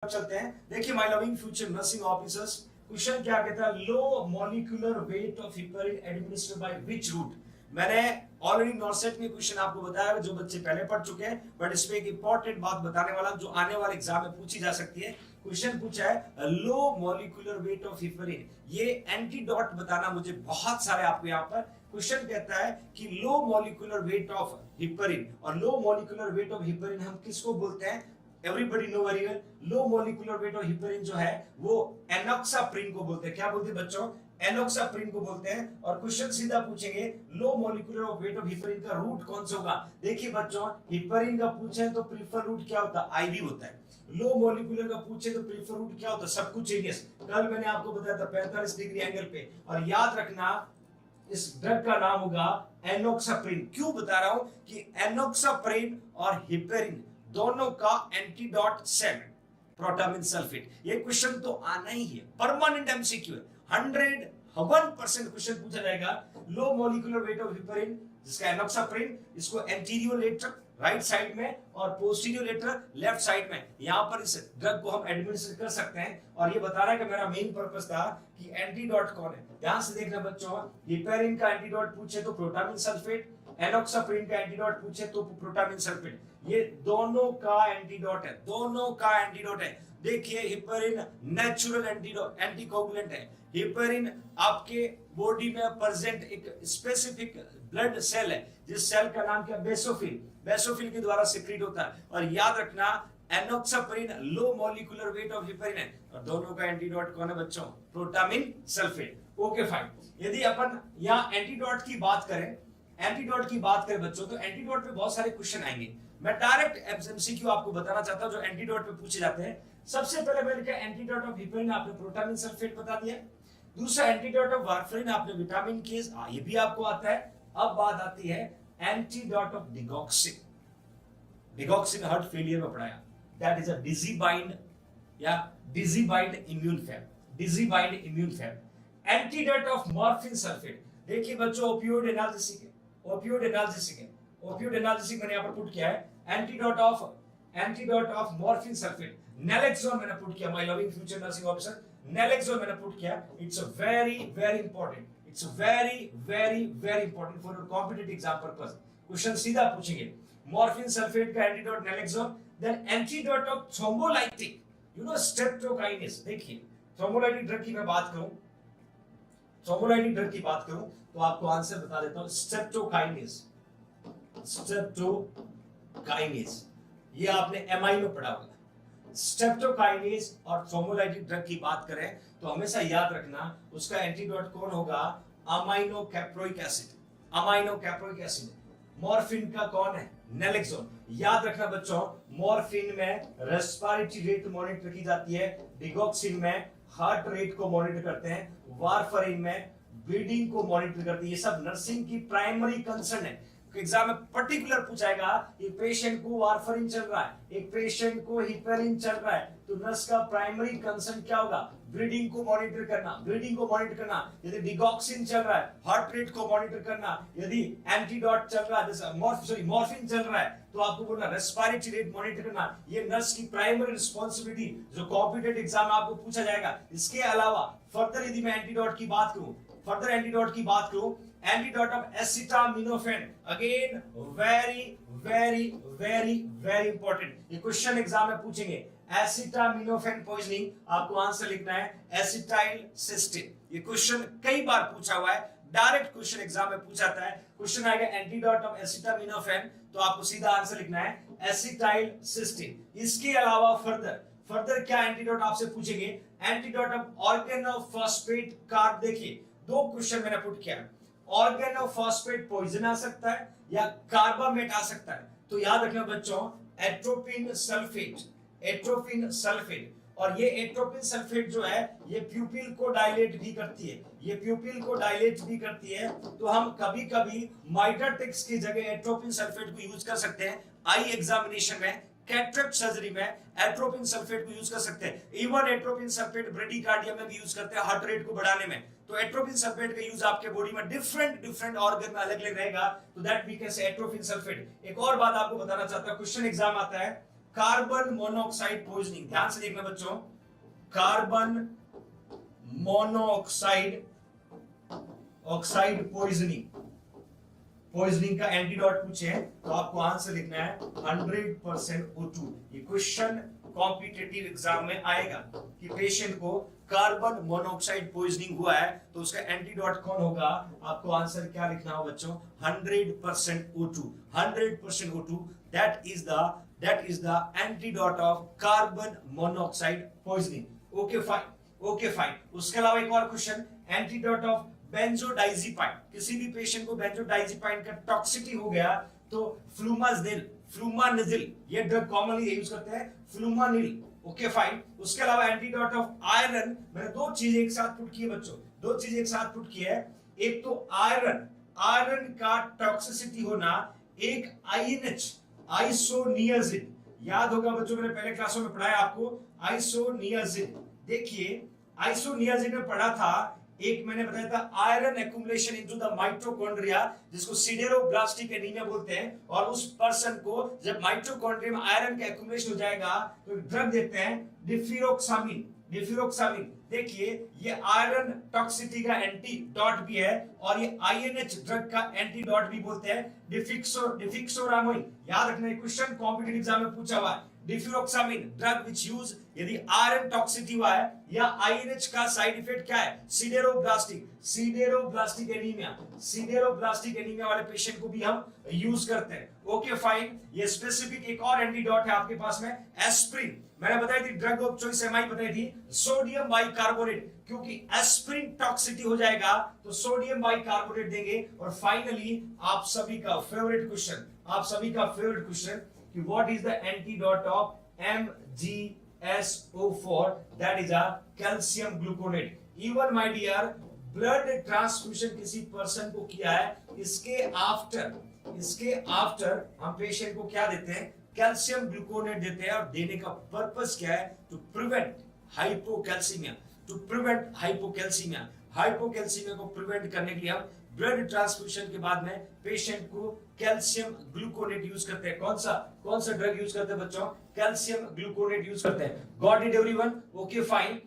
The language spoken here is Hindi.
चलते हैं। देखिए my loving future nursing officers, question क्या कहता है, low molecular weight of heparin administered by which route. मैंने ऑलरेडी नॉर्सेट में क्वेश्चन आपको बताया जो बच्चे पहले पढ़ चुके हैं, बट इसमें एक इंपॉर्टेंट बात बताने वाला जो आने वाले एग्जाम में पूछी जा सकती है। क्वेश्चन पूछा है लो मॉलिक्यूलर वेट ऑफ हिपरिन, ये एंटीडोट बताना मुझे बहुत सारे आपको यहाँ पर क्वेश्चन कहता है कि low molecular weight of heparin, और low molecular weight of heparin हम किसको बोलते हैं, everybody know very well, low molecular weight of heparin जो है वो एनॉक्साप्रिन को बोलते हैं। क्या बोलते हैं बच्चों, एनॉक्साप्रिन को बोलते हैं। और क्वेश्चन सीधा पूछेंगे लो मॉलिक्यूलर वेट ऑफ हिपरिन का रूट कौन सा होगा। देखिए बच्चों, हिपरिन का पूछे तो प्रीफर रूट क्या होता है, आईवी होता है। लो मॉलिक्यूलर का पूछे तो प्रीफर रूट क्या होता है, सबकुटेनियस। कल मैंने आपको बताया था 45 डिग्री एंगल पे। और याद रखना इस ड्रग का नाम होगा एनॉक्साप्रिन। क्यों बता रहा हूं कि एनॉक्साप्रिन और हिपरिन दोनों का एंटीडोट सेम प्रोटामिन सल्फेट। ये क्वेश्चन तो आना ही है, परमानेंट एमसीक्यू है, 101% क्वेश्चन पूछा जाएगा। लो मॉलिक्यूलर वेट ऑफ हिपरिन जिसका एनॉक्साप्रिन, इसको एंटीरियर लेटर राइट साइड में और पोस्टीरियर लेटर लेफ्ट साइड में, यहां पर इस ड्रग को हम एडमिनिस्टर कर सकते हैं। और ये बता रहा है कि मेरा मेन पर्पस था कि एंटीडोट कौन है। ध्यान से देखना बच्चों, हिपरिन का एंटीडोट पूछे तो प्रोटामिन सल्फेट, एनॉक्साप्रिन का एंटीडोट पूछे तो प्रोटामिन सल्फेट। ये दोनों का एंटीडोट है, दोनों का एंटीडोट है। देखिए हिपरिन नेचुरल एंटीडोट एंटीकोगुलेंट है। हिपरिन आपके बॉडी में प्रेजेंट एक स्पेसिफिक ब्लड सेल है जिस सेल का नाम क्या, बेसोफिल। बेसोफिल के द्वारा सिक्रीट होता है। और याद रखना एनॉक्साप्रिन लो मॉलिक्यूलर वेट ऑफ हिपरिन है, और दोनों का एंटीडोट कौन है बच्चों, प्रोटामिन सल्फेट। Okay fine. यदि अपन यहाँ एंटीडोट की बात करें, एंटीडोट की बात करें बच्चों, तो एंटीडोट पे बहुत सारे क्वेश्चन आएंगे। मैं डायरेक्ट एमसीक्यू आपको बताना चाहता हूं जो एंटीडोट पे पूछे जाते हैं। सबसे पहले मैंने कहा एंटीडोट ऑफ हिपरिन आपने प्रोटामिन सल्फेट बता दिया। दूसरा एंटीडोट ऑफ वारफरिन आपने विटामिन के, ये भी आपको आता है। अब बात आती है antidote of digoxin. Digoxin heart failure में पढ़ाया, दैट इज अ डिजीबाइंड या digibind immune fab, digibind immune fab. Antidote of morphine sulphate, देखिए बच्चों ओपियोइड एनाल्जेसिक है, ओपियोइड एनाल्जेसिक है, ओपियोइड एनाल्जेसिक मैंने यहां पर पुट किया है। Antidote of morphine sulphate, naloxone मैंने पुट किया, my loving future nursing officer, naloxone मैंने पुट किया। It's a very very important, it's very very very important for your competitive exam purpose. Question सीधा पूछेंगे, मॉर्फिन सल्फेट का antidote naloxone, then antidote of thrombolytic, you know streptokinase. देखिए थ्रोम्बोलाइटिक ड्रग की मैं बात करूं, थ्रोम्बोलाइटिक ड्रग की बात करूं तो आपको आंसर बता देता हूं, स्ट्रेप्टोकाइनेस। स्ट्रेप्टोकाइनेस ये आपने एमआई में पढ़ा होगा। स्ट्रेप्टोकाइनेस और थ्रोम्बोलाइटिक ड्रग की बात करें तो हमेशा याद रखना उसका एंटीडोट कौन होगा, amino caproic acid, amino caproic acid. Morphine का कौन है, नैलेक्सोन। याद रखना बच्चों, मॉर्फिन में रेस्पिरेटरी रेट मॉनिटर की जाती है, डिगॉक्सिन में हार्ट रेट को मॉनिटर करते हैं, वारफरिन में ब्लीडिंग को मॉनिटर करते हैं। ये सब नर्सिंग की प्राइमरी कंसर्न है। एग्जाम में पर्टिकुलर पूछाएगा, एक पेशेंट को वारफरिन चल रहा है, एक पेशेंट को हिपरिन चल रहा है, तो नर्स का प्राइमरी कंसर्न क्या होगा, ब्लीडिंग को मॉनिटर करना, ब्लीडिंग को मॉनिटर करना। यदि डिगॉक्सिन चल रहा है, हार्ट रेट को मॉनिटर करना। यदि एंटीडोट चल रहा है, जैसे मॉर्फिन चल रहा है, तो आपको बोलना रेस्पिरेटरी रेट मॉनिटर करना। ये नर्स की प्राइमरी रिस्पॉन्सिबिलिटी जो कॉम्पिटिटिव एग्जाम में आपको पूछा जाएगा। इसके अलावा फर्दर यदि मैं एंटीडोट की बात करूं, फर्दर एंटीडोट की बात करूं, antidote of acetaminophen, again very very very very important. ये क्वेश्चन एग्जाम में पूछेंगे, एसिटामिनोफेन पॉइजनिंग, आपको आंसर लिखना है एसिटाइल सिस्टीन। ये क्वेश्चन कई बार पूछा हुआ है, डायरेक्ट क्वेश्चन एग्जाम में पूछा जाता है। क्वेश्चन आएगा एंटीडोट ऑफ एसिटामिनोफेन, तो आपको सीधा आंसर लिखना है एसिटाइल सिस्टीन। इसके अलावा फर्दर क्या एंटीडोट आपसे पूछेंगे, एंटीडोट ऑफ ऑर्गेनोफॉस्फेट कार्ब। देखिए दो क्वेश्चन मैंने पुट किया, ऑर्गेनोफॉस्फेट पॉइजन आ सकता है या कार्बामेट आ सकता है। तो याद रखना बच्चों, एट्रोपिन सल्फेट, एट्रोपिन सल्फेट। और ये एट्रोपिन सल्फेट जो है ये प्यूपिल को डायलेट भी करती है, ये प्यूपिल को डायलेट भी करती है। तो हम कभी कभी माइटाटेक्स की जगह एट्रोपिन सल्फेट को यूज कर सकते हैं। आई एग्जामिनेशन में, कैटरेक्ट सर्जरी में एट्रोपिन सल्फेट को यूज कर सकते हैं। इवन एट्रोपिन सल्फेट ब्रेडिकार्डिया में भी यूज करते हैं हार्ट रेट को बढ़ाने में। तो एट्रोपिन सल्फेट का यूज आपके बॉडी में डिफरेंट ऑर्गन में अलग अलग रहेगा, तो that we can say atropine sulphate. एक और बात आपको बताना चाहता हूं, क्वेश्चन एग्जाम आता है कार्बन मोनोऑक्साइड पॉइजनिंग, ध्यान से देखना बच्चों, कार्बन मोनोऑक्साइड पॉइजनिंग का एंटीडोट पूछे तो आपको आंसर लिखना है 100% O2। ये क्वेश्चन कॉम्पिटिटिव एग्जाम में आएगा कि पेशेंट को कार्बन मोनोऑक्साइड पॉइजनिंग हुआ है तो उसका एंटीडोट कौन होगा, आपको आंसर क्या लिखना हो बच्चों, 100% O2। 100% O2 that is the antidote of carbon monoxide poisoning। Okay fine. उसके अलावा एक और क्वेश्चन, एंटीडोट ऑफ बेंजोडाइजिपाइन। किसी भी पेशेंट को बेंजोडाइजिपाइन का टॉक्सिटी हो गया तो फ्लूमानिजिल ये ड्रग कॉमनली यूज करते हैं, फ्लूमानिल। Okay fine. उसके अलावा एंटीडोट ऑफ आयरन, मैंने दो चीजें एक साथ पुट की है बच्चों, दो चीजें एक साथ पुट की है। एक तो आयरन का टॉक्सिसिटी होना, एक आईएनएच आइसोनियाजिन, याद होगा बच्चों मैंने पहले क्लासों में पढ़ाया आपको आइसोनियाजिन। देखिए आइसोनियाजिन में पढ़ा था, एक मैंने बताया था iron accumulation into the mitochondria, जिसको सिडेरोब्लास्टिक एनीमिया बोलते हैं। और उस पर्सन को जब माइटोकॉन्ड्रिया में आयरन का एक्युमुलेशन हो जाएगा तो ड्रग देते हैं डिफ्यूरोक्सामिन। देखिए ये आयरन टॉक्सिटी का एंटीडोट भी है और ये आईएनएच ड्रग का एंटीडोट भी बोलते हैं, डिफिक्सोरामोइन। याद रखना, क्वेश्चन कॉम्पिटिटिव एग्जाम में पूछा हुआ है। डिफ्यूरोक्सामिन ड्रग विच यूज यदि आयरन टॉक्सिटी हुआ है या आईएनएच का साइड इफेक्ट क्या है, सिडेरोब्लास्टिक एनीमिया वाले पेशेंट को भी हम यूज करते हैं। Okay fine. ये स्पेसिफिक एक और एंटीडोट है आपके पास में, एस्प्रिन। मैंने बताई थी ड्रग ऑफ चॉइस एमआई बताई थी, सोडियम बाइकार्बोनेट, क्योंकि एस्प्रिन टॉक्सिटी हो जाएगा तो सोडियम बाइकार्बोनेट देंगे। और फाइनली आप सभी का फेवरेट क्वेश्चन कि what is the antidote of MgSO4, that is a calcium gluconate. Even my dear, blood transfusion किसी पर्सन को किया है, इसके आफ्टर हम पेशेंट को क्या देते हैं, कैल्शियम ग्लूकोनेट देते हैं। और देने का पर्पस क्या है, टू प्रिवेंट हाइपोकैल्सीमिया। हाइपोकैल्सीमिया को प्रिवेंट करने के लिए हम ब्लड ट्रांसफ्यूजन के बाद में पेशेंट को कैल्शियम ग्लूकोनेट यूज करते हैं। कौन सा ड्रग यूज करते हैं बच्चों, कैल्शियम ग्लूकोनेट यूज करते हैं। Got it everyone? Okay fine.